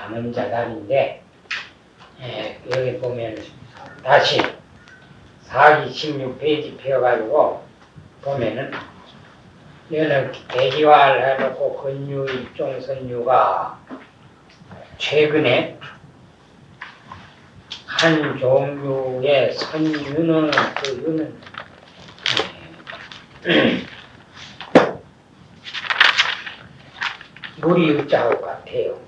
잠언자답인데 여기 보면 다시 4기 16페이지 펴가지고 보면은 이거는 대기화를 해놓고 근유 입종 선유가 최근에 한 종류의 선유는 그 유는 물이 유자하고 같아요.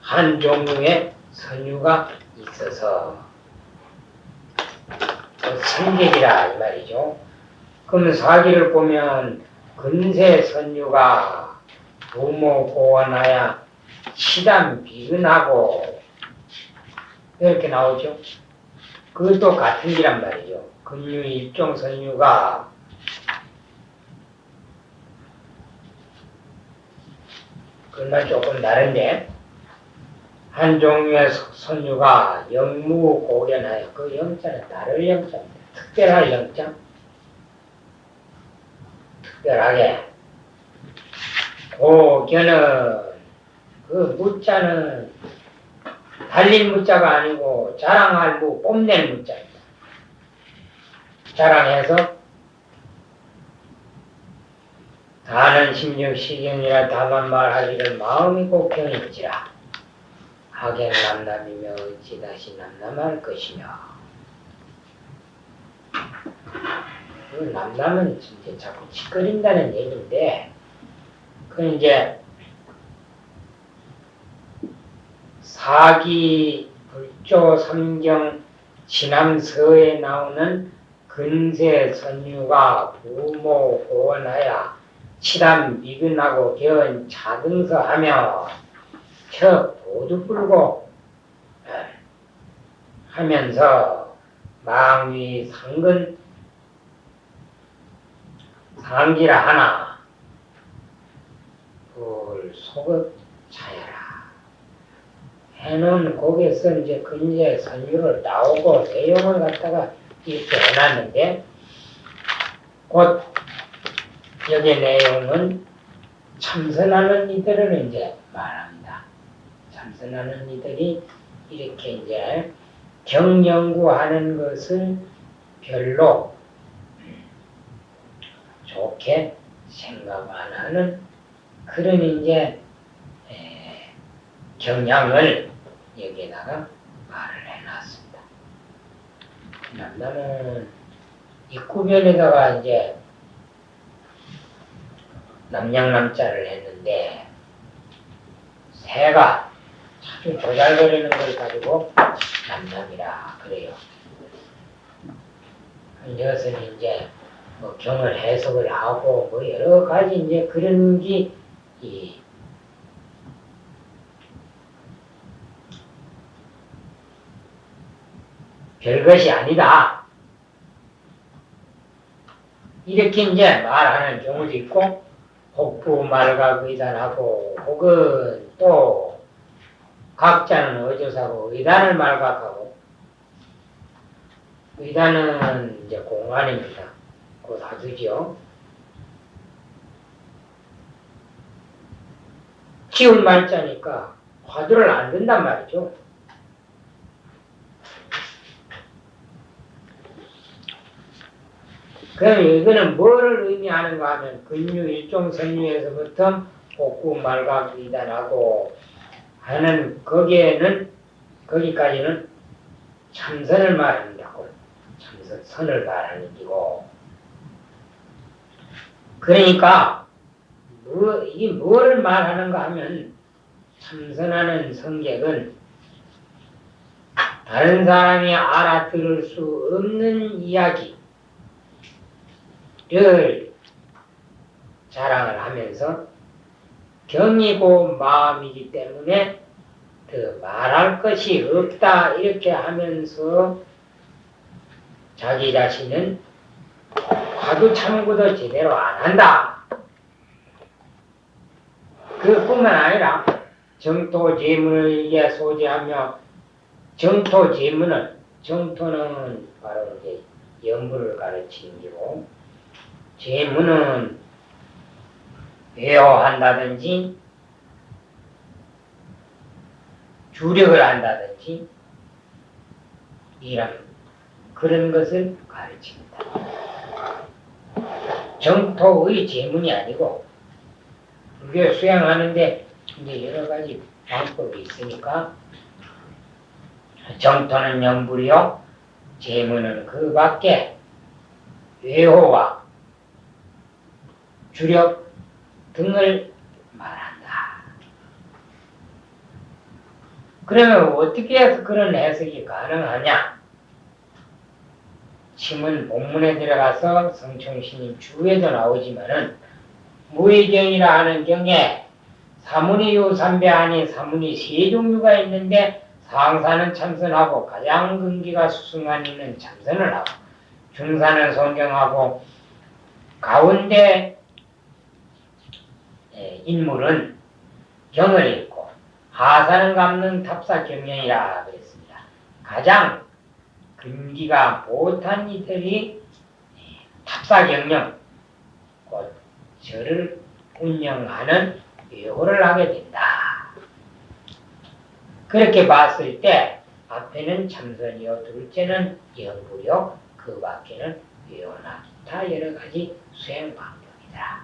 한 종류의 선유가 있어서 성격이라 이 말이죠. 그러면 사기를 보면 근세 선유가 부모 고원하여 시단 비근하고 이렇게 나오죠. 그것도 같은 기란 말이죠. 근유 입종 선유가 그말 조금 다른데 한 종류의 선유가 영무 고견하여 그 영자는 다를 영자입니다. 특별할 영자 특별하게 고견은 그 무자는 달린 무자가 아니고 자랑할 무 뽐낼 무자입니다. 자랑해서 다는 심령시경이라 다만 말하기를 마음이 곡경인지라 하겐 남남이며 어찌 다시 남남할 것이며 그 남남은 이제 자꾸 짓거린다는 얘기인데 그 이제 사기 불조 삼경 지남서에 나오는 근세 선유가 부모 고원하여 치담 미근하고 견 자등서하며 척 보두 불고 하면서 망위 상근 상기라 하나 불 속을 차여라 해놓은 거기에서 이제 근제 선유를 나오고 내용을 갖다가 이렇게 해놨는데 곧 여기 내용은 참선하는 이들을 이제 말합니다. 참선하는 이들이 이렇게 이제 경연구하는 것을 별로 좋게 생각 안 하는 그런 이제 경향을 여기에다가 말을 해놨습니다. 남자는 입구변에다가 이제 남양남자를 했는데 새가 아주 조잘거리는 걸 가지고 남남이라 그래요. 이것은 이제 뭐 경을 해석을 하고 뭐 여러 가지 이제 그런 게 별것이 아니다. 이렇게 이제 말하는 경우도 있고 복부 말과 의단하고 혹은 또 각자는 어조사고 의단을 말각하고 의단은 이제 공안입니다. 그 다두죠. 키운 말자니까 화두를 안 든단 말이죠. 그럼 이거는 뭐를 의미하는가 하면 근유 일종 선유에서부터 복구 말각 의단하고 하는 거기까지는 참선을 말한다고 참선을 말하는 기고 그러니까 이게 뭐를 말하는가 하면 참선하는 성격은 다른 사람이 알아들을 수 없는 이야기를 자랑을 하면서 경이고 마음이기 때문에 더 말할 것이 없다 이렇게 하면서 자기 자신은 화두 참고도 제대로 안 한다. 그뿐만 아니라 정토제문을 이게 소지하며 정토제문은 정토는 바로 이제 연부를 가르치는 기고 제문은 배워한다든지 주력을 한다든지 이런 그런 것을 가르칩니다. 정토의 제문이 아니고 불교 수행하는데 이제 여러 가지 방법이 있으니까 정토는 영불이요, 제문은 그 밖에 외호와 주력 등을 말한다. 그러면 어떻게 해서 그런 해석이 가능하냐? 침은 본문에 들어가서 성총스님 주에도 나오지만은 무의경이라 하는 경에 사문이유 삼배하니 사문이 세 종류가 있는데 상사는 참선하고 가장 근기가 수승한 이는 참선을 하고 중사는 성경하고 가운데 인물은 경을 읽고 하사는 감는 탑사 경영이라 그랬습니다. 가장 근기가 못한 이들이 탑사 경영, 곧 절을 운영하는 외호를 하게 된다. 그렇게 봤을 때 앞에는 참선이요, 둘째는 영불이요, 그 밖에는 외호나 기타 여러 가지 수행 방법이다.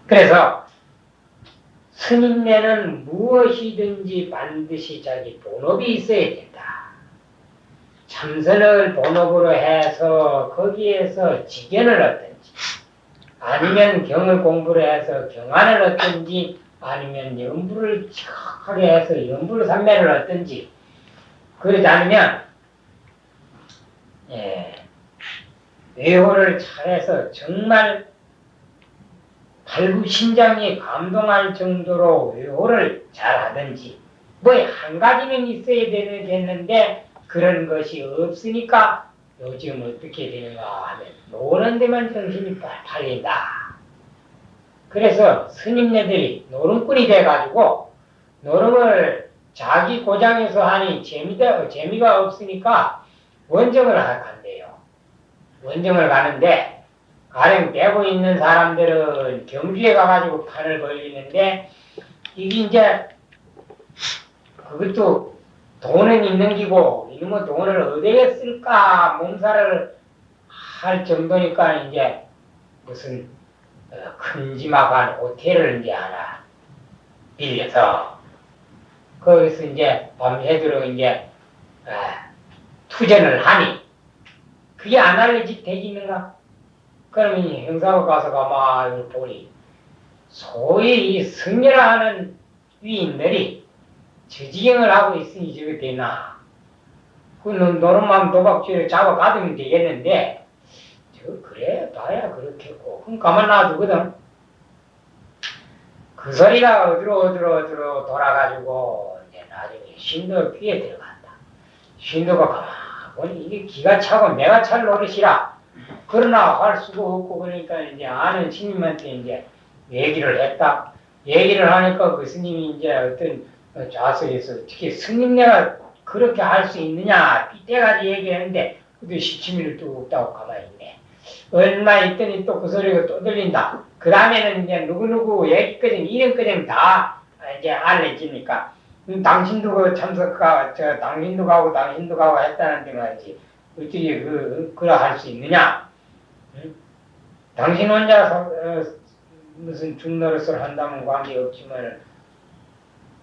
그래서 스님네는 무엇이든지 반드시 자기 본업이 있어야 된다. 참선을 본업으로 해서 거기에서 지견을 얻든지 아니면 경을 공부를 해서 경안을 얻든지 아니면 연불을 척하게 해서 연불 삼매를 얻든지 그러지 않으면 외호를 잘해서 정말 발부심장이 감동할 정도로 외호를 잘하든지 뭐 한 가지는 있어야 되겠는데 그런 것이 없으니까 요즘 어떻게 되는가 하면 노는 데만 정신이 팔린다. 그래서 스님네들이 노름꾼이 돼가지고 노름을 자기 고장에서 하니 재미가 없으니까 원정을 간대요. 원정을 가는데 가령 떼고 있는 사람들은 경주에 가가지고 판을 벌리는데 이게 이제 그것도 돈은 있는 기고 이놈의 돈을 어디에 쓸까 몸살을 할 정도니까 이제 무슨 큼지막한 호텔을 이제 하나 빌려서 거기서 이제 밤새도록 이제 투전을 하니 그게 안 알려지 되겠는가? 그러면 형사가 가서 가만히 보니 소위 이 승려라는 위인들이 저지경을 하고 있으니 저게 되나? 그 노름만 도박죄를 잡아가두면 되겠는데 그래 봐야 그렇겠고 그럼 가만 놔두거든. 그 소리가 어디로 돌아가지고 이제 나중에 신도 귀에 들어간다. 신도가 가만 보니 이게 기가 차고 내가 찰 노릇이라 그러나 할 수가 없고 그러니까 이제 아는 스님한테 이제 얘기를 했다. 얘기를 하니까 그 스님이 이제 어떤 좌석에서 어떻게 스님네가 그렇게 할 수 있느냐 삐때가지 얘기했는데 그도 17일을 두고 없다고 가만히 있네. 얼마 있더니 또 그 소리가 또 들린다. 그 다음에는 이제 누구누구 얘기까지 이름까지 다 이제 알려지니까 당신도 그 참석가 당신도 가고 했다는데 말이지 어떻게 그라 할 수 있느냐? 응? 당신 혼자 무슨 중노릇을 한다면 관계없지만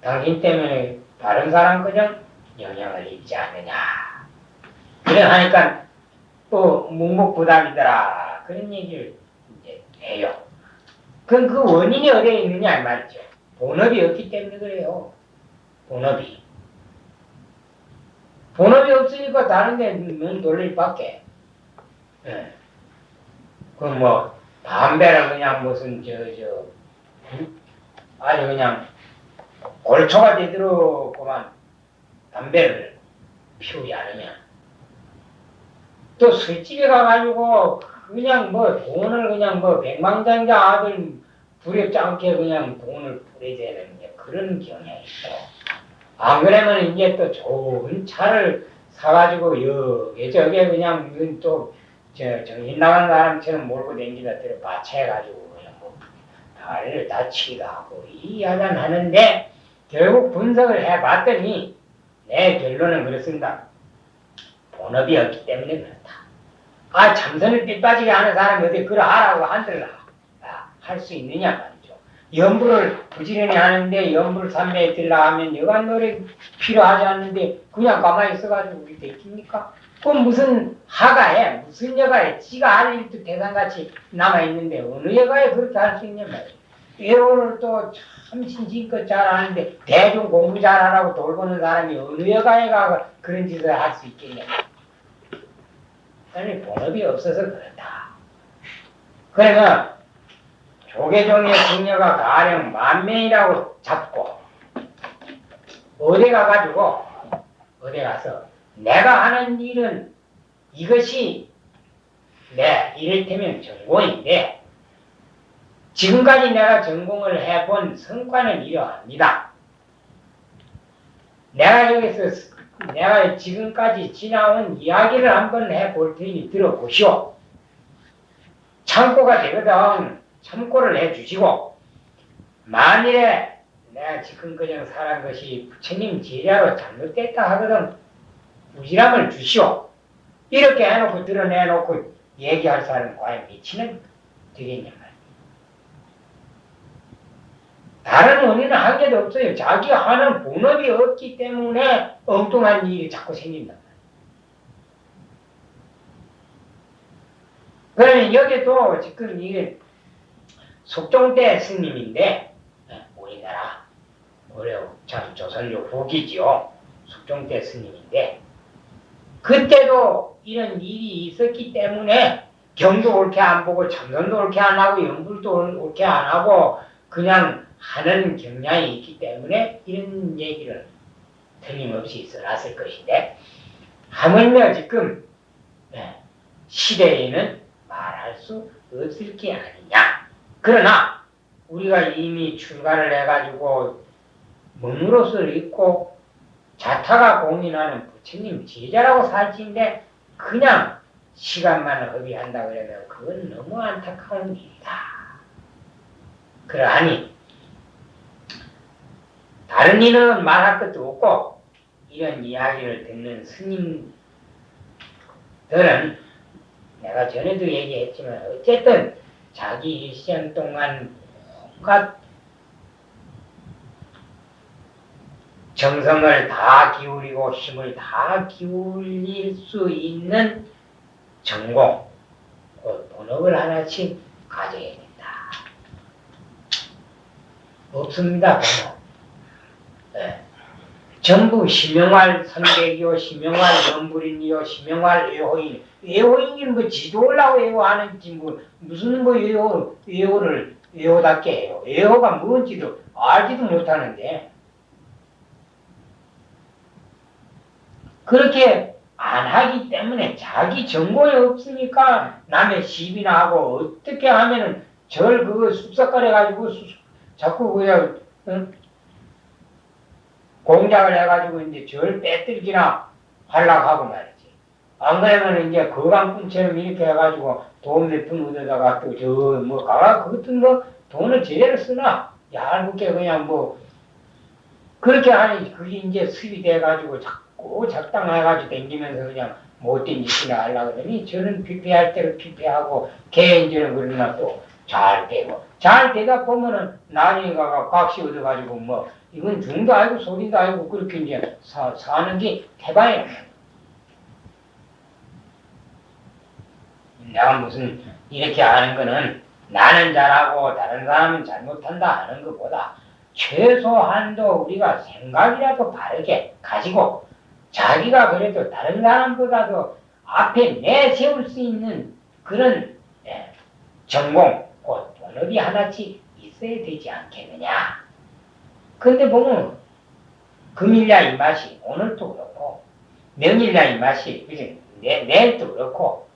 당신 때문에 다른 사람 그냥 영향을 입지 않느냐. 그래 하니까 또 묵묵부담이더라. 그런 얘기를 이제 해요. 그럼 그 원인이 어디에 있느냐 이 말이죠. 본업이 없기 때문에 그래요. 본업이 없으니까 다른 데는 돌릴 밖에. 그럼 뭐 담배를 그냥 무슨 아주 그냥 골초가 되도록 그만 담배를 피우지 않으면 또 술집에 가가지고 그냥 뭐 돈을 그냥 뭐 백만장자 아들 두렵지 않게 그냥 돈을 뿌리대는 그런 경향이 있어. 안 그러면 이제 또 좋은 차를 사가지고 여기저기 그냥 또 정신 나간 사람처럼 몰고 댕기다 들어 바쳐가지고 그냥 뭐 다리를 다치기도 하고 이 야단 하는데 결국 분석을 해봤더니 내 결론은 그렇습니다. 본업이 없기 때문에 그렇다. 참선을 삐빠지게 하는 사람이 어디 그러하라고 한들 할 수 있느냐 말이죠. 연불을 부지런히 하는데 연불 삼매에 들라 하면 여간 노래 필요하지 않는데 그냥 가만히 있어가지고 우리 되십니까? 그건 무슨 하가에 무슨 여가에 지가 할 일도 대상같이 남아있는데 어느 여가에 그렇게 할 수 있냐 말이에요. 외로를 또 참 신신껏 잘하는데 대중 공부 잘하라고 돌보는 사람이 어느 여가에 가서 그런 짓을 할 수 있겠냐. 아니 본업이 없어서 그렇다. 그러면 조계종의 승려가 가령 10,000명이라고 잡고 어디 가가지고 어디 가서 내가 하는 일은 이것이 이를테면 전공인데 지금까지 내가 전공을 해본 성과는 이러합니다. 내가 지금까지 지나온 이야기를 한번 해볼 테니 들어보시오. 참고가 되거든 참고를 해주시고 만일에 내가 지금 그냥 살한 것이 부처님 제자로 잘못됐다 하거든 부지람을 주시오. 이렇게 해놓고 드러내놓고 얘기할 사람은 과연 미치는 되겠냐 말이야. 다른 원인은 한 개도 없어요. 자기 하는 본업이 없기 때문에 엉뚱한 일이 자꾸 생긴단 말이에요. 그러면 여기도 지금 이게 숙종대 스님인데 우리나라 참 조선족 후기지요. 숙종대 스님인데 그때도 이런 일이 있었기 때문에 경도 옳게 안 보고 참선도 옳게 안 하고 연불도 옳게 안 하고 그냥 하는 경향이 있기 때문에 이런 얘기를 틀림없이 써놨을 것인데 하물며 지금 시대에는 말할 수 없을 게 아니냐. 그러나 우리가 이미 출가를 해가지고 문으로서를 읽고 자타가 공인하는 부처님 제자라고 살지인데 그냥 시간만 허비한다 그러면 그건 너무 안타까운 일이다. 그러하니 다른 일은 말할 것도 없고 이런 이야기를 듣는 스님들은 내가 전에도 얘기했지만 어쨌든 자기 일생 동안 온갖 정성을 다 기울이고 힘을 다 기울일 수 있는 전공, 본업을 하나씩 가져야 된다. 없습니다, 본업. 전부 심영활 선객이요, 심영활 연불인이요, 심영활 외호인. 외호인은 뭐 지도하려고 외호하는지 무슨 외호를 외호답게 해요. 외호가 뭔지도 알지도 못하는데 그렇게 안 하기 때문에 자기 전공이 없으니까 남의 시비나 하고 어떻게 하면은 그거 쑥삭거려 가지고 자꾸 그냥 공작을 해가지고 이제 절 빼뜨리기나 하려고 하고 말이지. 안 그러면 이제 거강꾼처럼 이렇게 해가지고 돈 몇 푼 얻어다가 또 가가 그것도 돈을 제대로 쓰나 얇게 그냥 그렇게 하니 그게 이제 수입이 돼가지고 자꾸 작당해가지고 댕기면서 그냥 못된 짓이나 하려고 그러니 저는 피폐할 때로 피폐하고 개인적으로 그러나 또 잘 되고 잘 되다 보면은 나중에 가가 곽시 얻어가지고 이건 중도 아니고 소리도 아니고 그렇게 이제 사는 게 대박이야. 내가 무슨 이렇게 하는 거는 나는 잘하고 다른 사람은 잘못한다 하는 것보다 최소한도 우리가 생각이라도 바르게 가지고 자기가 그래도 다른 사람보다도 앞에 내세울 수 있는 그런 전공, 본업이 하나씩 있어야 되지 않겠느냐. 근데 보면 금일야 이 맛이 오늘도 그렇고 명일야 이 맛이 내일도 그렇고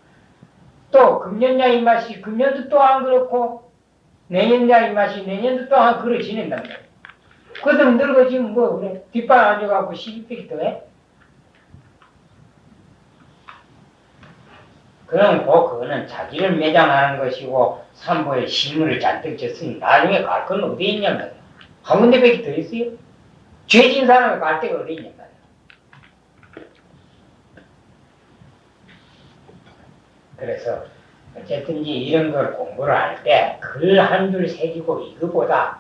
또 금년야 이 맛이 금년도 또한 그렇고 내년야 이 맛이 내년도 또한 그래 지낸단 말이야. 그들 늙어지면 그래 뒷발 앉아갖고 시집빼기 더 해? 그럼 그거는 자기를 매장하는 것이고 삼보에 시물을 잔뜩 졌으니 나중에 갈 건 어디 있냔 말이야. 한 군데밖에 더 있어요? 죄진 사람이 갈 데가 어디 있냔 말이야. 그래서 어쨌든지 이런 걸 공부를 할 때 글 한 줄 새기고 이거보다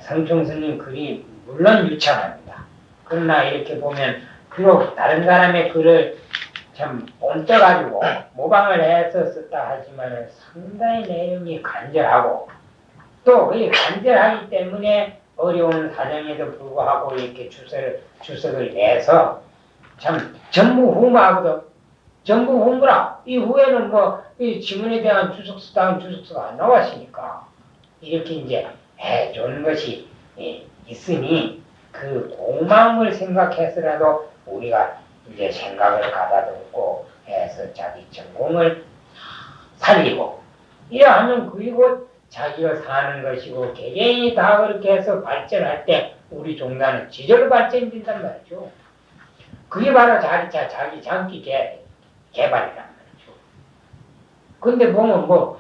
성총 스님 글이 물론 유창합니다. 그러나 이렇게 보면 비록 다른 사람의 글을 참 옮겨가지고 모방을 해서 썼다 하지만 상당히 내용이 간절하고 또 이 간절하기 때문에 어려운 사정에도 불구하고 이렇게 주석을 내서 참 전무후무하거든. 전무후무라. 이 후에는 뭐 이 지문에 대한 주석서 다음 주석서가 안 나왔으니까 이렇게 이제 해주는 것이 있으니 그 고마움을 생각해서라도 우리가 이제 생각을 가다듬고 해서 자기 전공을 살리고 이러하면 그리고 자기가 사는 것이고 개개인이 다 그렇게 해서 발전할 때 우리 종단은 지저로 발전된단 말이죠. 그게 바로 자기 장기 개발이란 말이죠. 근데 보면 뭐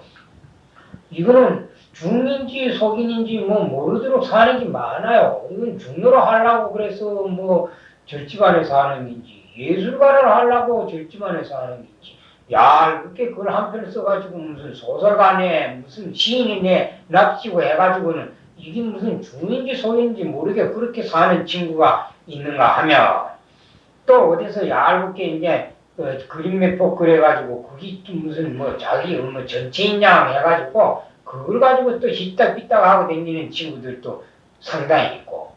이거는 중인지 속인인지 뭐 모르도록 사는 게 많아요. 이건 중노로 하려고 그래서 뭐 절집안에서 하는 건지 예술가를 하려고 절집안에서 하는 건지 얇게 글 한 편 써가지고 무슨 소설가네 무슨 시인이네 납치고 해가지고는 이게 무슨 중인지 속인지 모르게 그렇게 사는 친구가 있는가 하면 또 어디서 얇게 이제 그림 몇 폭 그려가지고 그게 무슨 뭐 자기 뭐 전체인양 해가지고 그걸 가지고 또 히딱비딱 하고 다니는 친구들도 상당히 있고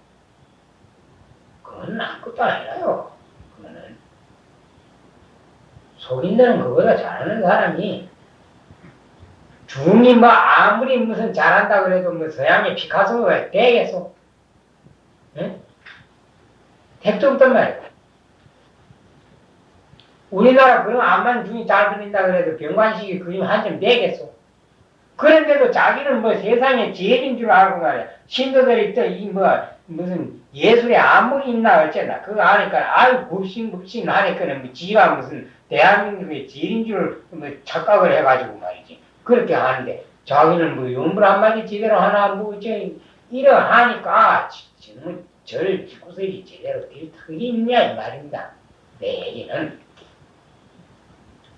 그건 아무것도 아니라요. 그거는 속인다는 그거보다 잘하는 사람이 중이 뭐 아무리 무슨 잘한다 그래도 뭐 서양의 피카소가 되겠어? 네? 택도 없단 말이야. 우리나라 그럼 암만 중이 잘 그린다 그래도 병관식이 그림 한 점 되겠어? 그런데도 자기는 뭐 세상에 제일인 줄 알고 말이야. 신도들이 또 이 뭐 무슨 예술에 안목이 있나 어쩌나 그거 아니까 아유 굽신굽신 하니까 뭐 지가 무슨 대한민국의 제일인 줄 뭐 착각을 해가지고 말이지. 그렇게 하는데 자기는 뭐 연불 한마디 제대로 하나 뭐 이러하니까 정말 절 구석이 제대로 될 턱이 있냐 이 말입니다. 내 얘기는.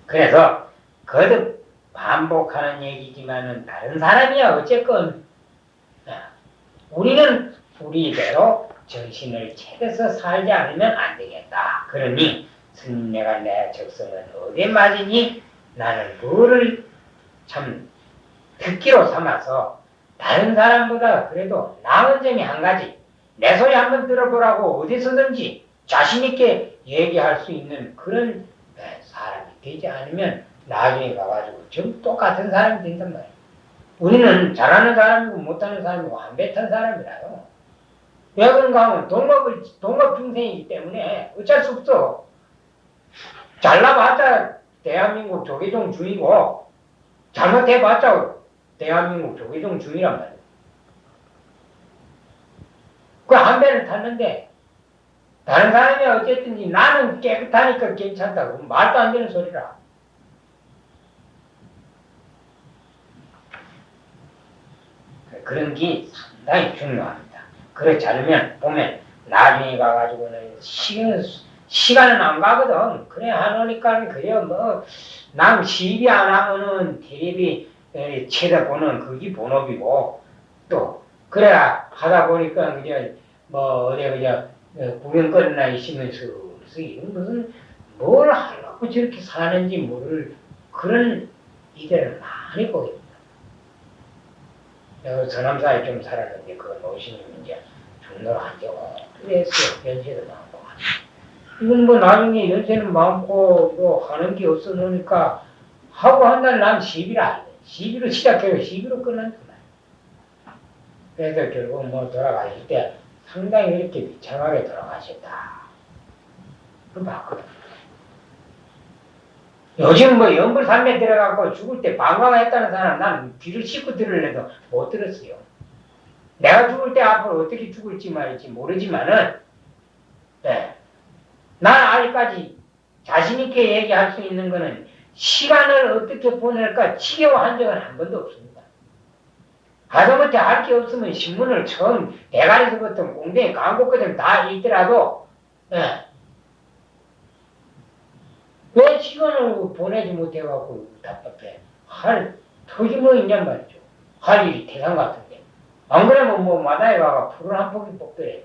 그래서 거듭 반복하는 얘기지만은 다른 사람이야 어쨌건 우리는 우리대로 정신을 차려서 살지 않으면 안 되겠다. 그러니 스님 내가 내 적성은 어디에 맞으니 나는 뭐를 참 듣기로 삼아서 다른 사람보다 그래도 나은 점이 한 가지 내 소리 한번 들어보라고 어디서든지 자신있게 얘기할 수 있는 그런 사람이 되지 않으면 나중에 가가지고 전 똑같은 사람이 된단 말이에요. 우리는 잘하는 사람이고 못하는 사람이고 한배탄 사람이라요. 왜 그런가 하면 동업중생이기 때문에 어쩔 수 없어. 잘나봤자 대한민국 조계종 주의고 잘못해봤자 대한민국 조계종 주의란 말이에요. 그 한 배를 탔는데 다른 사람이 어쨌든지 나는 깨끗하니까 괜찮다고 말도 안 되는 소리라. 그런 게 상당히 중요합니다. 그렇지 않으면 보면 나중에 가가지고는 시간은 안 가거든. 그래 하노니까 그래 뭐 남 시비 안 하면은 텔레비 쳐다보는 그게 본업이고 또 그래야 하다 보니까 그냥 뭐 어디 그냥 구경거리나 있으면서 무슨 뭘 하려고 저렇게 사는지 모를 그런 이들을 많이 보입니다. 내가 서남사에 좀 살았는데 그 노신님 이제 중노로 한지 오래됐어요. 연세도 많고 이건 뭐 나중에 연세는 많고 뭐 하는 게 없어 놓으니까 하고 한 날 난 시비라 시비로 시작해요. 시비로 끝난단 말이야. 그래서 결국 뭐 돌아가실 때 상당히 이렇게 비참하게 돌아가셨다. 그 봤거든. 요즘 뭐 연불산매 들어가고 죽을 때 방광했다는 사람 난 귀를 씻고 들으려도 못 들었어요. 내가 죽을 때 앞으로 어떻게 죽을지 말일지 모르지만은 난 아직까지 자신있게 얘기할 수 있는 거는 시간을 어떻게 보낼까 지겨워한 적은 한 번도 없습니다. 하다못해 할 게 없으면 신문을 처음 대가리서부터 공대에 광고까지 다 읽더라도 왜 시간을 보내지 못해갖고 답답해. 할 턱이 뭐 있냔 말이죠. 할 일이 대상 같은데. 안 그러면 뭐 마다에 가가 풀을 한 포기 뽑더래.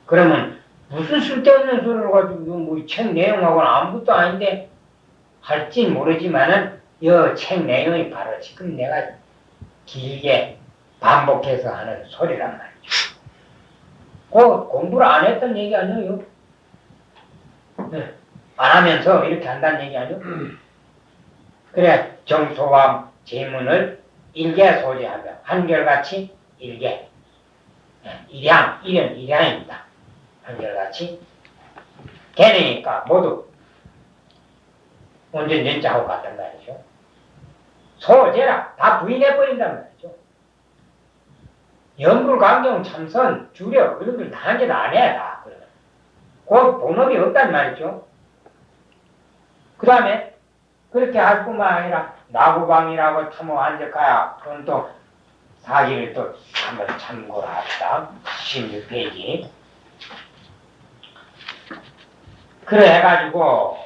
그러면 무슨 쓸데없는 소리를 가지고 뭐 책 내용하고는 아무것도 아닌데 할진 모르지만은 이 책 내용이 바로 지금 내가 길게 반복해서 하는 소리란 말이죠. 공부를 안 했던 얘기 아니에요? 네. 안 하면서 이렇게 한다는 얘기 아니에요? 그래 정소와 제문을 일개 소지하며 한결같이 일개 일양, 일은 일양입니다. 한결같이 개니까 모두 온전 연자하고 같단 말이죠. 소제라 다 부인해버린단 말이죠. 연불강경 참선 주력 이런 걸 다 한 개도 안 해. 다 그러면 그 본업이 없단 말이죠. 그 다음에 그렇게 할 뿐만 아니라 나구방이라고 탐호 한적하야 그건 또 사기를 또 한번 참고를 합시다. 16페이지. 그래 해가지고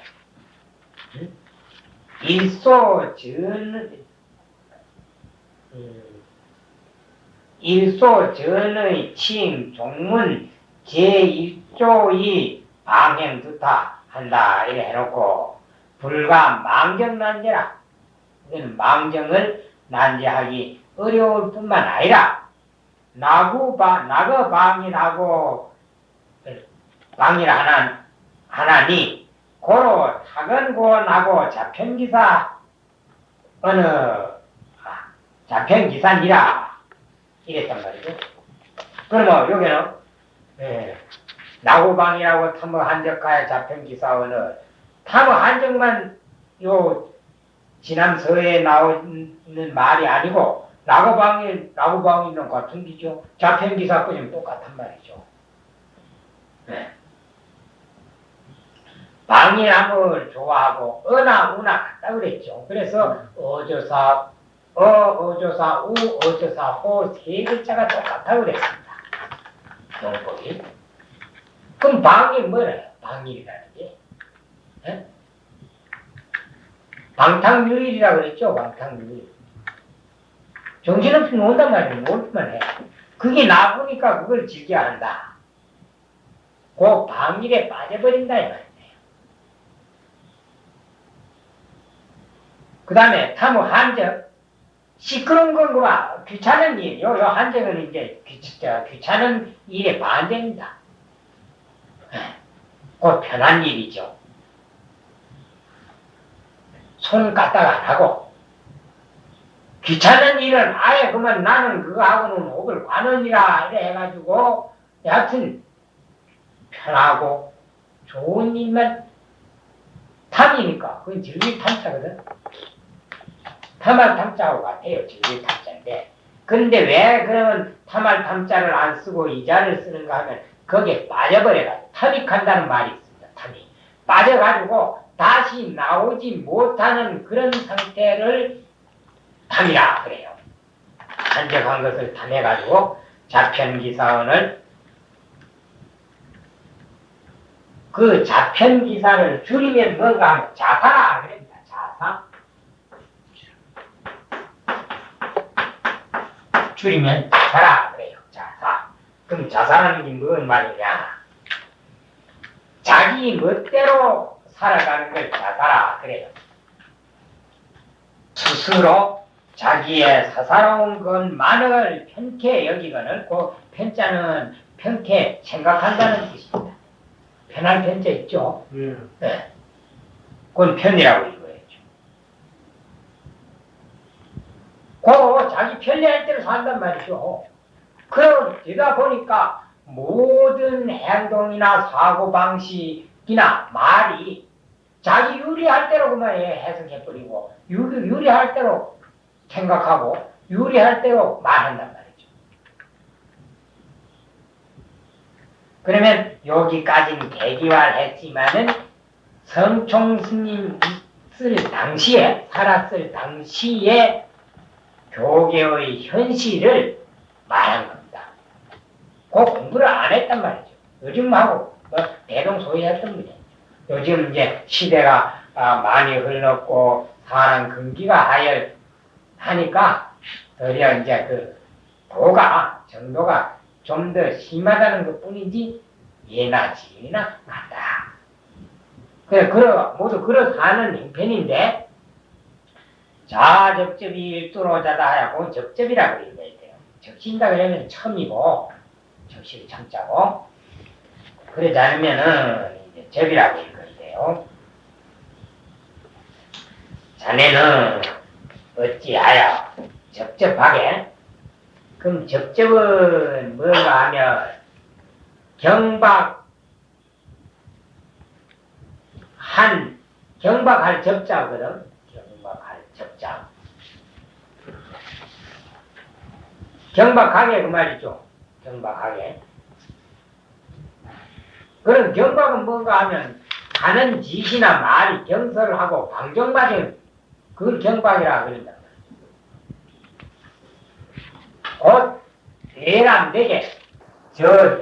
일소전의 칭 종문 제1조의 방행두타 한다 이래 해놓고 불가 망정난제라. 이는 망정을 난제하기 어려울 뿐만 아니라 나그방이라고 방이라 하나니 고로 타건고나고 자편기사니라 이랬단 말이죠. 그러면 여기는 나고방이라고 탐어 한적하여 자편기사원을 탐어 한적만 요 지남서에 나오는 말이 아니고 나고방이는 같은 기죠. 자편기사까지는 똑같단 말이죠. 네. 방이남을 좋아하고 어나 우나 같다 그랬죠. 그래서 어조사 우 어조사 호 세 글자가 똑같다 그랬습니다. 용법이. 그럼 방이 뭐래요? 방일이라는 게. 에? 방탕유일이라고 그랬죠. 방탕유일. 정신없이 논단 말이에요. 놀기만 해. 그게 나쁘니까 그걸 즐겨야 한다. 그 방일에 빠져버린다 이 말이에요. 그 다음에 탐호 한적. 시끄러운 건 그만 귀찮은 일. 요 한적은 이제 귀찮은 일의 반대입니다. 그 편한 일이죠. 손 까딱 안 하고. 귀찮은 일은 아예 그만 나는 그거 하고는 옥을 관원이라 이래 해가지고 여하튼 편하고 좋은 일만 탐이니까 그건 진리탐자거든. 탐할 탐자하고 같아요. 진리탐자인데 그런데 왜 그러면 탐할 탐자를 안 쓰고 이자를 쓰는가 하면 거기에 빠져버려가지고 탐익한다는 말이 있습니다. 탐이 빠져가지고 다시 나오지 못하는 그런 상태를 탐이라 그래요. 한적한 것을 탐해가지고 자편기사원을 그 자편기사를 줄이면 뭔가 하면 자사라 그럽니다. 자사 줄이면 자사라 그래요. 자사. 그럼 자사라는 게 무슨 말이냐? 자기 멋대로 살아가는 걸 자사라 그래요. 스스로 자기의 사사로운 것만을 편케 여기거늘 그 편자는 편케 생각한다는 뜻입니다. 편할 편자 있죠? 네. 그건 편이라고 읽어야죠. 그 자기 편리할 대로 산단 말이죠. 그러다 보니까 모든 행동이나 사고방식이나 말이 자기 유리할 대로 그만 해석해버리고 유리할 대로 생각하고 유리할 대로 말한단 말이죠. 그러면 여기까지는 대기화했지만은 성총스님 살았을 당시에 교계의 현실을 말한 겁니다. 그 공부를 안 했단 말이죠. 요즘하고 뭐 대동소이했던 거죠. 요즘 이제 시대가 많이 흘렀고 사람 근기가 하니까 오히려 이제 그 정도가 좀 더 심하다는 것 뿐이지 예나 지나 같다. 모두 그렇게 하는 형편인데 자접접이 일두로 자다 하고 접접이라고 읽어야 돼요. 접신다 그러면 첨이고 접시 참자고 그러지 않으면은 이제 접이라고 읽어야 돼요. 자네는 어찌하여 접접하게? 그럼 접접은 뭔가 하면 경박할 접자거든. 경박할 접자. 경박하게 그 말이죠. 경박하게. 그런 경박은 뭔가 하면 하는 짓이나 말이 경설을 하고 방정맞은 그걸 경박이라 그런다. 대람되게 저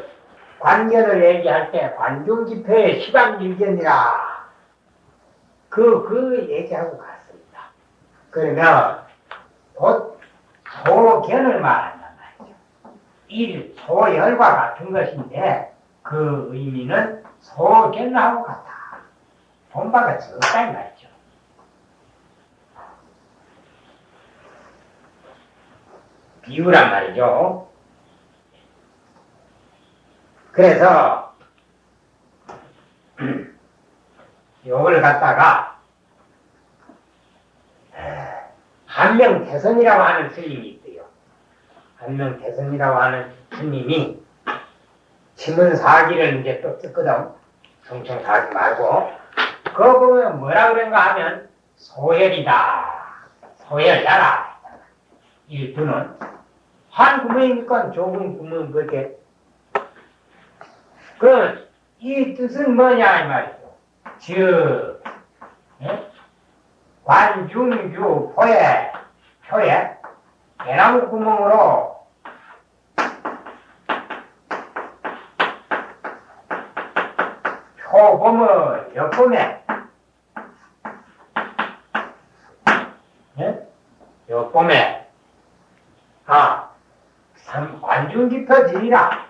관견을 얘기할 때 관중집회의 시간일견이라 그 얘기하고 갔습니다. 그러면 곧 소견을 말한단 말이죠. 소열과 같은 것인데 그 의미는 소견하고 같다. 본바가 적다 이 말이죠. 비유란 말이죠. 그래서 요걸 갖다가 한명대선이라고 하는 스님이 있어요. 한명대선이라고 하는 스님이 치문사기를 이제 또 썼거든. 성청사기 말고 그거 보면 뭐라 그런가 하면 소열이다. 소열나라. 일부는 한 구멍이니까 좁은 구멍 그렇게 이 뜻은 뭐냐 이 말이죠. 즉 관중주 표에 대나무 구멍으로 표범을 옆봄에 관중지표 지리라.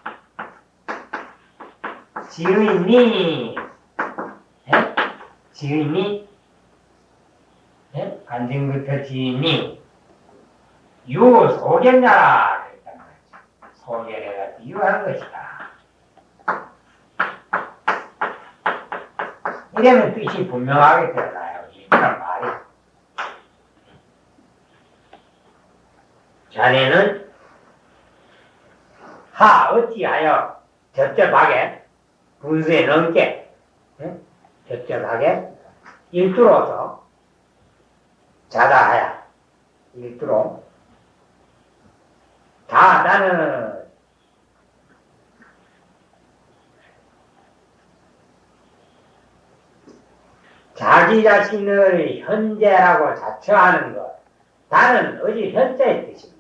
지은이 관중지표 지은이 유소견자라 그랬단 말이죠. 소견에가 비유한 것이다. 이러면 뜻이 분명하게 드러나요. 이런 말이. 자네는 어찌하여 접접하게 분수에 넘게 접접하게 일두로서 자다 하야 일두로 나는 자기 자신을 현재라고 자처하는 것 나는 어디 현재의 뜻입니다.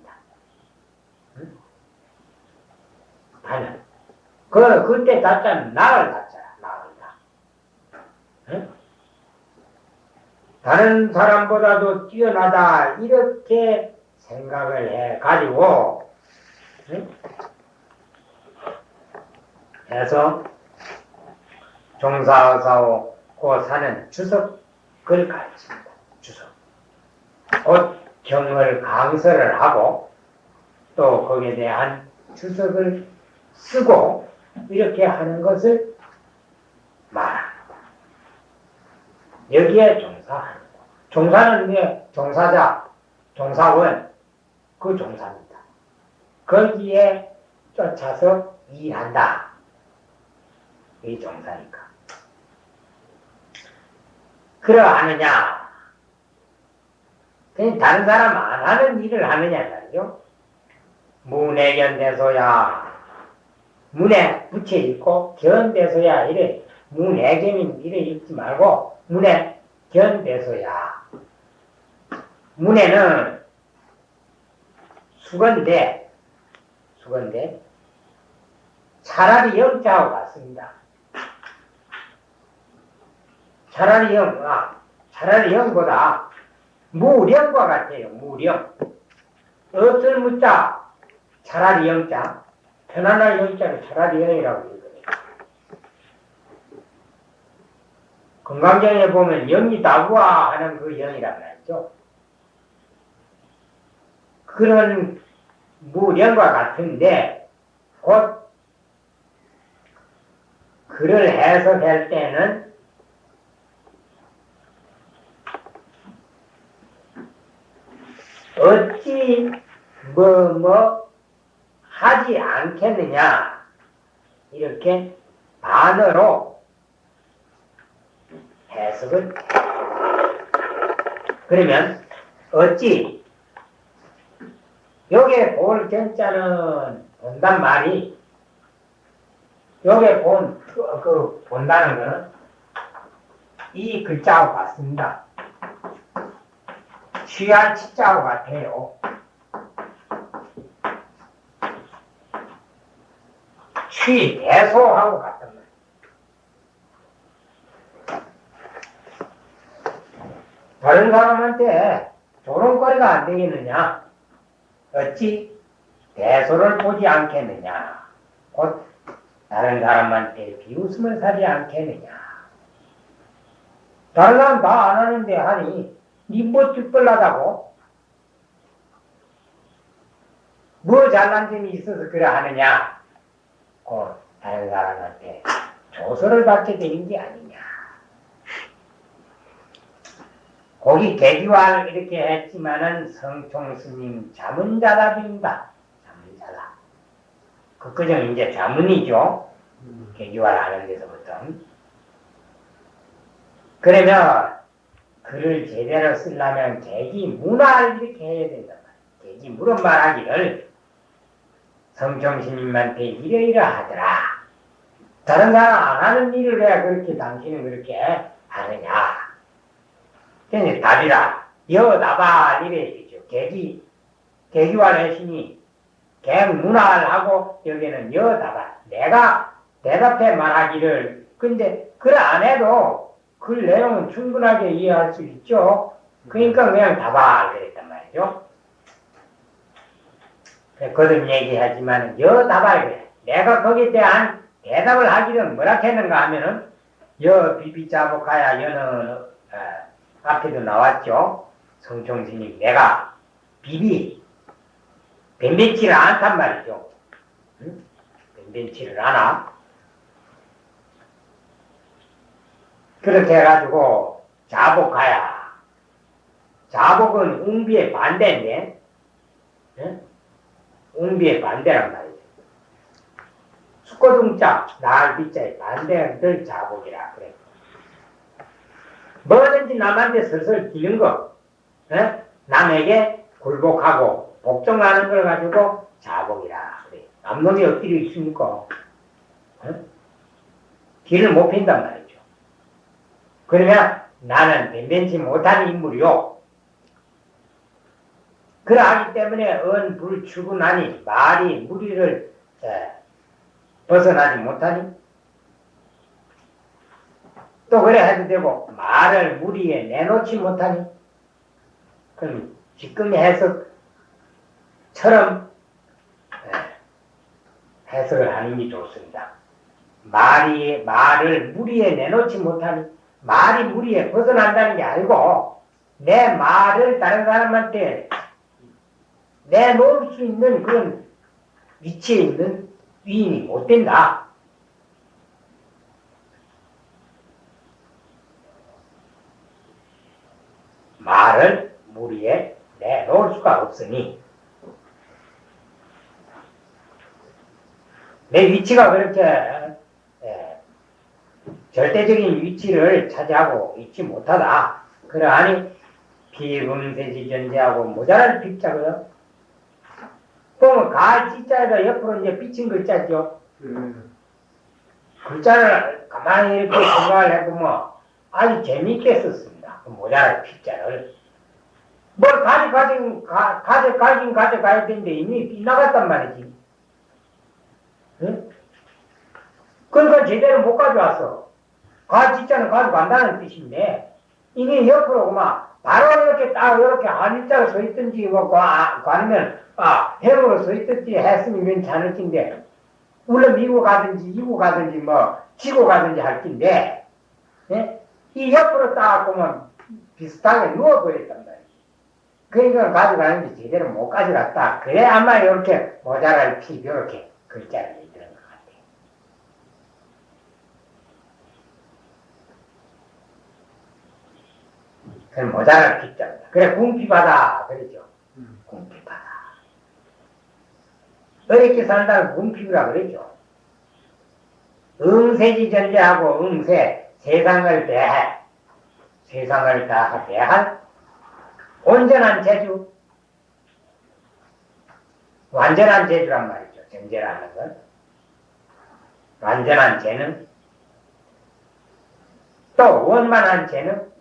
나는 그때 자자는 나를 자자야. 응? 다른 사람보다도 뛰어나다 이렇게 생각을 해가지고 해서 종사의사오 고 사는 주석을 가르칩니다. 주석. 곧 경을 강설을 하고 또 거기에 대한 주석을 쓰고 이렇게 하는 것을 말합니다. 여기에 종사하는 거. 종사는 이제 종사자, 종사원, 그 종사입니다. 거기에 쫓아서 일한다. 이 종사니까. 그러하느냐? 그냥 다른 사람 안 하는 일을 하느냐 말이죠. 문외견대소야. 문에 붙여 읽고 견대소야. 이래 문외견인 이래 읽지 말고 문외견대소야. 문에는 수건대 차라리 영자하고 같습니다. 차라리 영보다 무령과 같아요. 무령. 없을 무자, 차라리 영자. 편안할 영자를 차라리 영이라고 그러거든요. 건강경에 보면 영이 다구와 하는 그 영이란 말이죠. 그런 무령과 같은데 곧 글을 해석할 때는 어찌 하지 않겠느냐 이렇게 반어로 해석을 그러면 어찌 여기에 볼 견자는 본단 말이 여기에 본다는 거는 이 글자하고 같습니다. 취할 치자하고 같아요. 취대소하고 같단 말이에요. 다른 사람한테 조롱거리가 안 되겠느냐? 어찌 대소를 보지 않겠느냐? 곧 다른 사람한테 비웃음을 사지 않겠느냐? 다른 사람 다 안 하는데 하니 니 뭐 쭈뼛하다고? 뭐 잘난 점이 있어서 그래 하느냐? 곧 다른 사람한테 조소를 받게 되는 게 아니냐? 거기 개기화를 이렇게 했지만은 성총스님 자문자답입니다. 자문자답. 그거죠. 이제 자문이죠. 개기화를 하는 데서부터. 그러면 글을 제대로 쓰려면 개기문화를 이렇게 해야 된단 말이에요. 개기물은 말하기를 성총스님한테 이러이러하더라. 다른 사람 안 하는 일을 왜 그렇게 당신은 그렇게 하느냐. 그래서 답이라 여답아 이래 되죠. 개기화를 했으니 개문화를 하고 여기는 여답아 내가 대답해 말하기를 근데 글 안 해도 글 내용은 충분하게 이해할 수 있죠. 그러니까 그냥 답아 그랬단 말이죠. 거듭 얘기하지만 여답아 그래. 내가 거기에 대한 대답을 하기는 뭐라 했는가 하면은 여 비비자복하야 여는 앞에도 나왔죠. 성총스님 내가 뱀뱀치를 않단 말이죠. 응? 뱀뱀치를 않아. 그렇게 해가지고 자복하야. 자복은 웅비의 반대인데 응? 웅비의 반대란 말이죠. 숙고둥자 나알비자의 반대가 늘 자복이라 그래. 뭐든지 남한테 슬슬 기는 거, 에? 남에게 굴복하고 복종하는 걸 가지고 자복이라 그래. 남놈이 어디로 있습니까? 에? 길을 못 핀단 말이죠. 그러면 나는 변변치 못한 인물이요. 그러하기 때문에 언불출근하니 말이 무리를 벗어나지 못하니 또 그래 해도 되고 말을 무리에 내놓지 못하니 그럼 지금의 해석처럼 해석을 하는 게 좋습니다. 말을 무리에 내놓지 못하니 말이 무리에 벗어난다는 게 아니고 내 말을 다른 사람한테 내놓을 수 있는 그런 위치에 있는 위인이 못 된다. 말을 무리에 내놓을 수가 없으니 내 위치가 그렇게 절대적인 위치를 차지하고 있지 못하다. 그러하니 비금세지 전제하고 모자랄 빗자거든. 보면 가지자에다 옆으로 이제 비친 글자죠. 글자를 가만히 이렇게 생각을 해보면 아주 재미있게 썼습니다. 그 모자랄 빗자를. 뭘 가져가야 되는데 이미 빗나갔단 말이지. 응? 그러니까 제대로 못 가져왔어. 가지자는 가져간다는 뜻인데, 이게 옆으로 그만, 바로 이렇게 딱, 이렇게 한자로 서 있든지, 뭐, 아니면, 해으로 서 있든지 했으면 괜찮을 텐데, 물론 미고 가든지, 이고 가든지, 뭐, 지고 가든지 할 텐데, 예? 이 옆으로 딱 보면 비슷하게 누워버렸단 말이야. 그러니까 가져가는데 제대로 못 가져갔다. 그래, 아마 이렇게 모자랄 피, 이렇게 글자를 만드는 것 같아. 그럼 모자랄 피자입니다. 그래, 궁피바다. 그러죠. 궁피바다. 어렵게 살다가 궁피부라 그러죠. 응세지전제하고 응세, 세상을 대할, 세상을 다 대할 온전한 재주, 완전한 재주란 말이죠. 정제라는 건. 완전한 재능, 또 원만한 재능,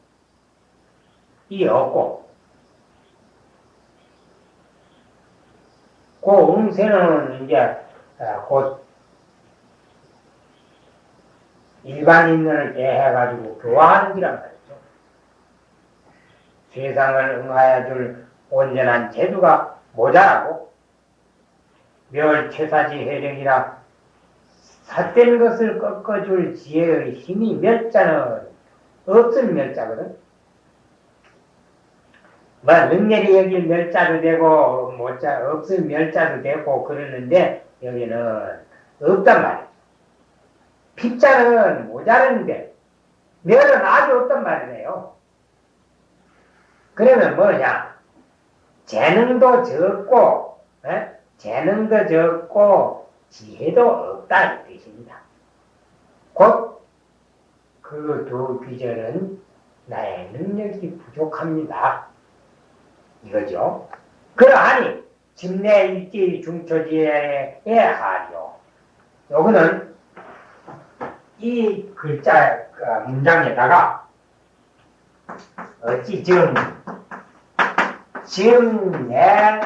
이 없고, 그 응세는 이제 곧 일반인을 대해가지고 교화하는 기란 말이죠. 세상을 응하여 줄 온전한 재주가 모자라고 멸최사지 해령이라 삿된 것을 꺾어줄 지혜의 힘이 멸자는 없을 멸자거든. 뭐 능렬히 여길 멸자도 되고 못자 없을 멸자도 되고 그러는데 여기는 없단 말이야. 핍자는 모자르는데 멸은 아주 없단 말이에요. 그러면 뭐냐? 재능도 적고, 재능도 적고, 지혜도 없다 이 뜻입니다. 곧 그 두 비전은 나의 능력이 부족합니다. 이거죠. 그러하니 집내 일지 중초지에 하리요. 요거는 이 글자 문장에다가 어찌 내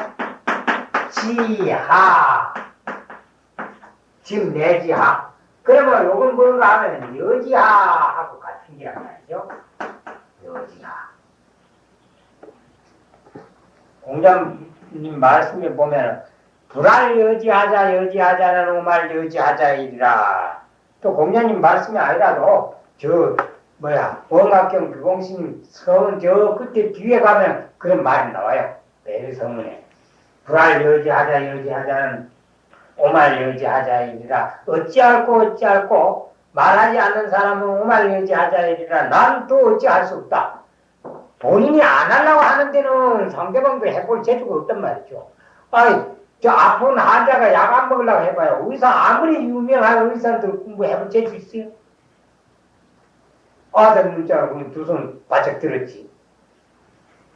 지하 내지하 그러면 요건 뭔가 하면 여지하하고 같은 게란 말이죠. 여지하 공자님 말씀에 보면 불알여지하자라는 오말 여지하자이라 또 공자님 말씀이 아니라도 원각경 규공신 서문 저 끝에 뒤에 가면 그런 말이 나와요. 매일 서문에 불알여지하자는 오말 여지하자이라 어찌할꼬 말하지 않는 사람은 오말 여지하자이라 난 또 어찌할 수 없다. 본인이 안 하려고 하는 데는 상대방도 해볼 재주가 없단 말이죠. 저 아픈 환자가 약 안 먹으려고 해봐요. 의사 아무리 유명한 의사들 공부해볼 재주 있어요? 아들 문자가 두 손 바짝 들었지.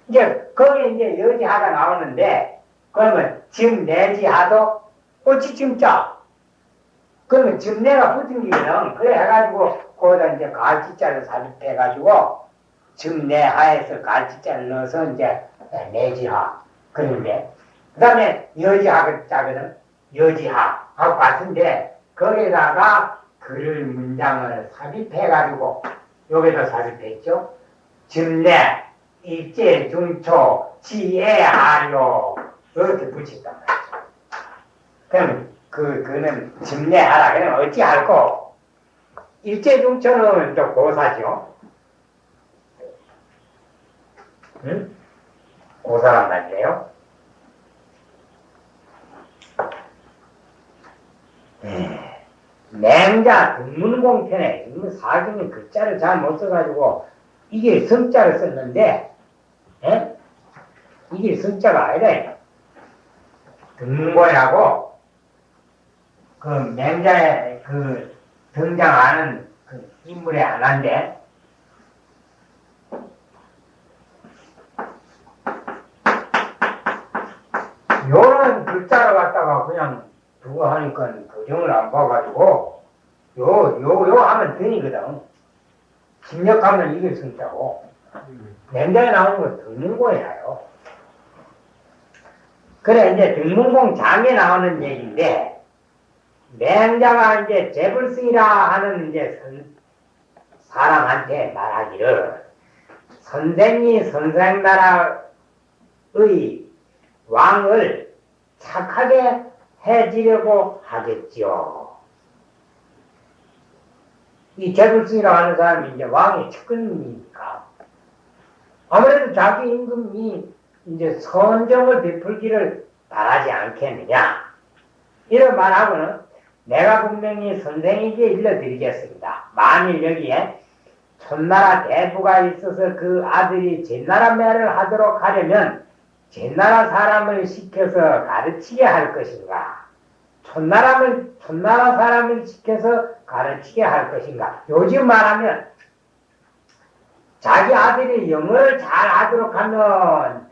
이제 거기에 이제 여지하가 나오는데 그러면 지금 내지하도 어찌 짐자? 그러면 짐내가 붙은 기는 그래 해가지고 거기다 이제 갈치자를 삽입해가지고 짐내하에서 갈치자를 넣어서 이제 내지하 그런데 그 다음에 여지하거든 여지하하고 같은데 거기다가 글 문장을 삽입해가지고 여기다 삽입했죠. 짐내 일제 중초 지혜하려 이렇게 붙였단 말이죠. 그럼 그는 짐내하라. 그럼 어찌할꼬? 일제중초는 또 고사죠. 응? 고사란 말이에요. 맹자 등문공편에 사경이 글자를 잘 못 써가지고 이게 성자를 썼는데 이게 성자가 아니라 등문고라고 그 맹자의 그 등장하는 그 인물의 하나인데 요런 글자를 갖다가 그냥 두고 하니까 교정을 안 봐가지고 요 하면 등이거든. 심력하면 이게 성자고 맹자에 나오는 건 등문고예요. 그래 이제 등문공 장에 나오는 얘기인데 맹자가 이제 제불승이라 하는 이제 사람한테 말하기를 선생이 선생나라의 왕을 착하게 해지려고 하겠지요. 이 제불승이라고 하는 사람이 이제 왕의 측근이니까 아무래도 자기 임금이 이제 선정을 베풀기를 바라지 않겠느냐. 이런 말하고는 내가 분명히 선생에게 일러드리겠습니다. 만일 여기에 촌나라 대부가 있어서 그 아들이 젠나라 매를 하도록 하려면 젠나라 사람을 시켜서 가르치게 할 것인가? 촌나라 사람을 시켜서 가르치게 할 것인가? 요즘 말하면 자기 아들이 영어를 잘 하도록 하면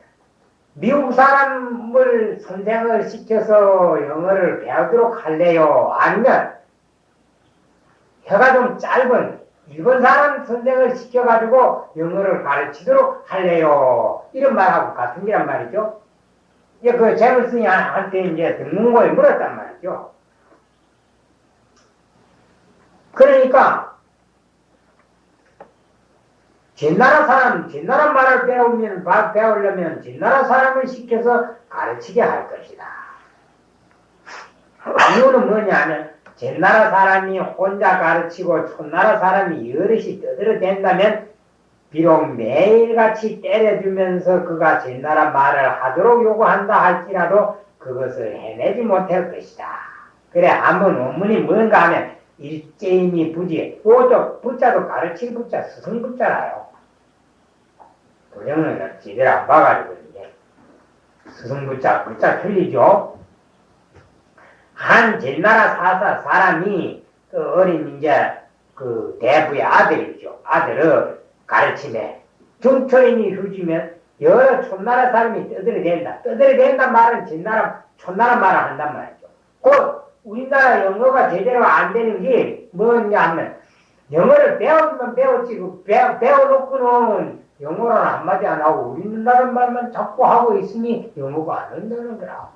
미국 사람을 선생을 시켜서 영어를 배우도록 할래요? 아니면 혀가 좀 짧은 일본 사람 선생을 시켜가지고 영어를 가르치도록 할래요? 이런 말하고 같은 게란 말이죠. 이제 그 제불승이한테 이제 등문고에 물었단 말이죠. 그러니까 젠나라 말을 배우려면 젠나라 사람을 시켜서 가르치게 할 것이다. 이유는 뭐냐면 젠나라 사람이 혼자 가르치고 촌나라 사람이 여럿이 떠들어댄다면 비록 매일같이 때려주면서 그가 젠나라 말을 하도록 요구한다 할지라도 그것을 해내지 못할 것이다. 그래 한번 원문이 뭔가 하면 일제인이 부지, 오도 부자도 가르칠 부자 스승 부자라요. 도정은 제대로 안 봐가지고 이제 스승 부자 틀리죠. 한 젠나라 사람이 그 어린 이제 그 대부의 아들이죠. 아들을 가르치네. 중초인이 휴지면 여러 촌나라 사람이 떠들어댄다. 떠들어댄단 말은 촌나라 말을 한단 말이죠. 곧 우리나라 영어가 제대로 안 되는 게 뭐냐 하면 영어를 배우면 배웠지 배워놓고는 영어는 한마디 안 하고 우리나라 말만 자꾸 하고 있으니 영어가 안 된다는 거라.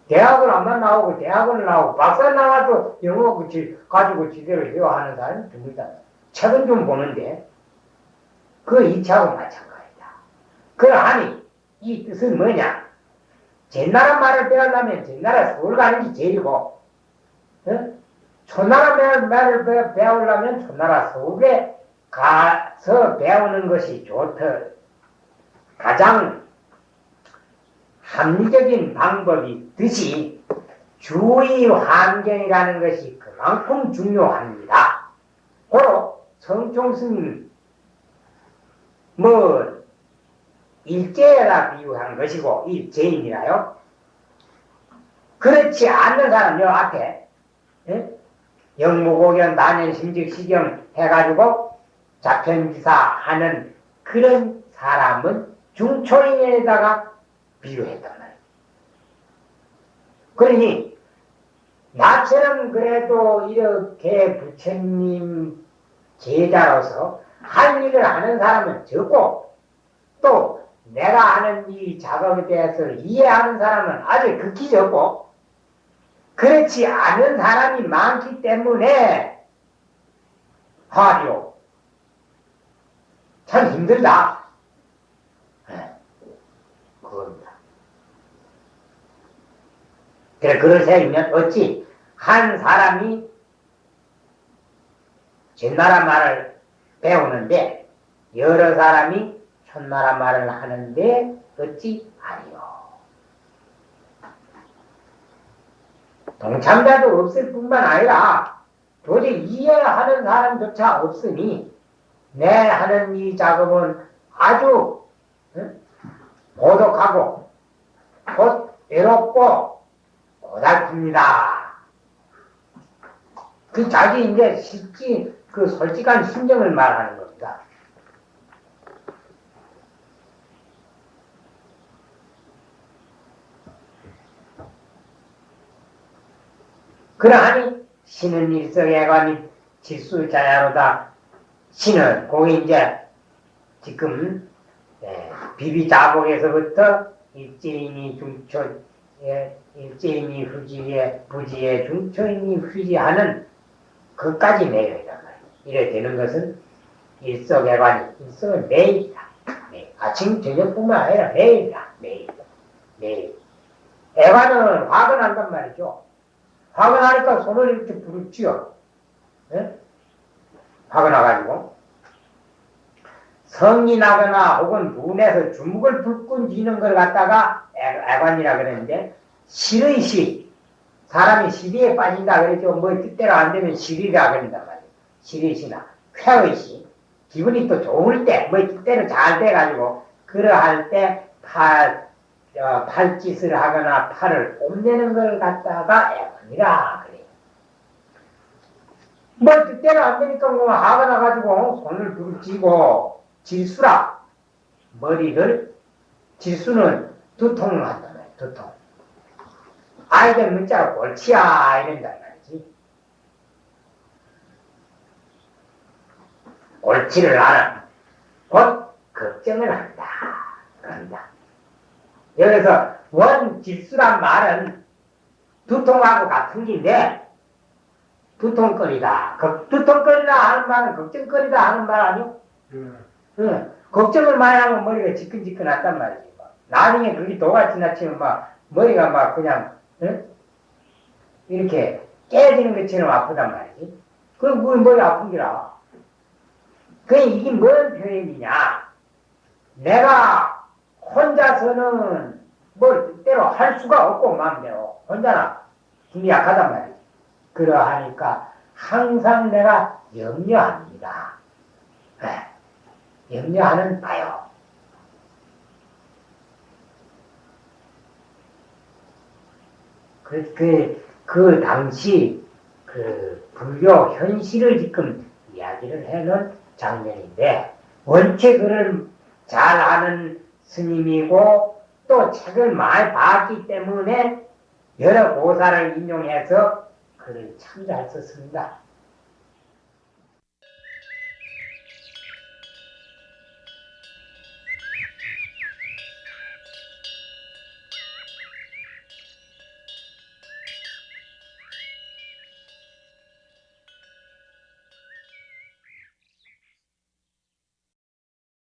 대학을 안만 나오고 대학을 나오고 박사 나와도 영어 가지고 지대로 해야 하는 사람이 드물다. 책은 좀 보는데 그 2차하고 마찬가지다. 그러하니 이 뜻은 뭐냐? 젠나라 말을 배우려면 젠나라 서울 가는 게 제일이고 촌나라 말을 배우려면 촌나라 서울에 가서 배우는 것이 좋다. 가장 합리적인 방법이 듯이 주의 환경이라는 것이 그만큼 중요합니다. 고로 성총스님 일제에다 비유한 것이고 일제인이라요. 그렇지 않는 사람 요 앞에 영무고견 난연심직시경 해가지고 자편지사 하는 그런 사람은 중초인에다가 비유했단 말이에요. 그러니 나처럼 그래도 이렇게 부처님 제자로서 할 일을 하는 사람은 적고 또 내가 하는 이 작업에 대해서 이해하는 사람은 아주 극히 적고 그렇지 않은 사람이 많기 때문에 하리오 참 힘들다. 그겁니다. 그래 그럴 셈이면 어찌 한 사람이 젠나라 말을 배우는데 여러 사람이 촌나라 말을 하는데 어찌 아니요. 동참자도 없을 뿐만 아니라 도저히 이해하는 사람조차 없으니 내 하는 이 작업은 아주 고독하고 곧 외롭고 고달픕니다. 그 자기 이제 그 솔직한 심정을 말하는 겁니다. 그러하니 신은 일석애관이 질수자야로다. 신은 거기 이제 지금 비비자복에서부터 일제인이 중초 일제인이 후지에 부지에 중초인이 후지하는 그까지 내용이란 말이에요. 이래 되는 것은 일석애관이 일석은 매일이다. 매일. 아침 저녁뿐만 아니라 매일이다. 매일. 매일. 애관은 화근한단 말이죠. 화근하니까 손을 이렇게 부르지요. 예? 화근나가지고 성이 나거나 혹은 눈에서 주먹을 불끈 쥐는 걸 갖다가 애관이라 그러는데 실의 시 사람이 시리에 빠진다 그랬죠. 뭐 뜻대로 안 되면 시리라 그런단 말이에요. 실의 시나 쾌의 시 기분이 또 좋을 때 뭐 뜻대로 잘 돼가지고 그러할 때 팔짓을 하거나 팔을 뽐내는 걸 갖다가 애관이라 그래요. 뭐 뜻대로 안 되니까 뭐 화가 나가지고 손을 부르치고 질수라 머리를 질수는 두통을 한다며 두통. 아이들 문자로 골치야 이런단 말이지. 골치를 나는 곧 걱정을 한다. 그런다. 여기서 원질수란 말은 두통하고 같은 긴데 두통거리다. 두통거리다 하는 말은 걱정거리다 하는 말 아니요? 응. 걱정을 많이 하면 머리가 지끈지끈하단 말이지. 나중에 그게 도가 지나치면 막 머리가 막 그냥 응? 이렇게 깨지는 것처럼 아프단 말이지. 그럼 그 머리 아픈 기라. 이게 뭔 표현이냐? 내가 혼자서는 뭘 뜻대로 할 수가 없고 마음대로 혼자나 힘이 약하단 말이지. 그러하니까 항상 내가 염려합니다. 네. 염려하는 바요. 그 당시 그 불교 현실을 지금 이야기를 해놓은 장면인데 원체 그를 잘 아는 스님이고 또 책을 많이 봤기 때문에 여러 고사를 인용해서 글을 참 잘 썼습니다.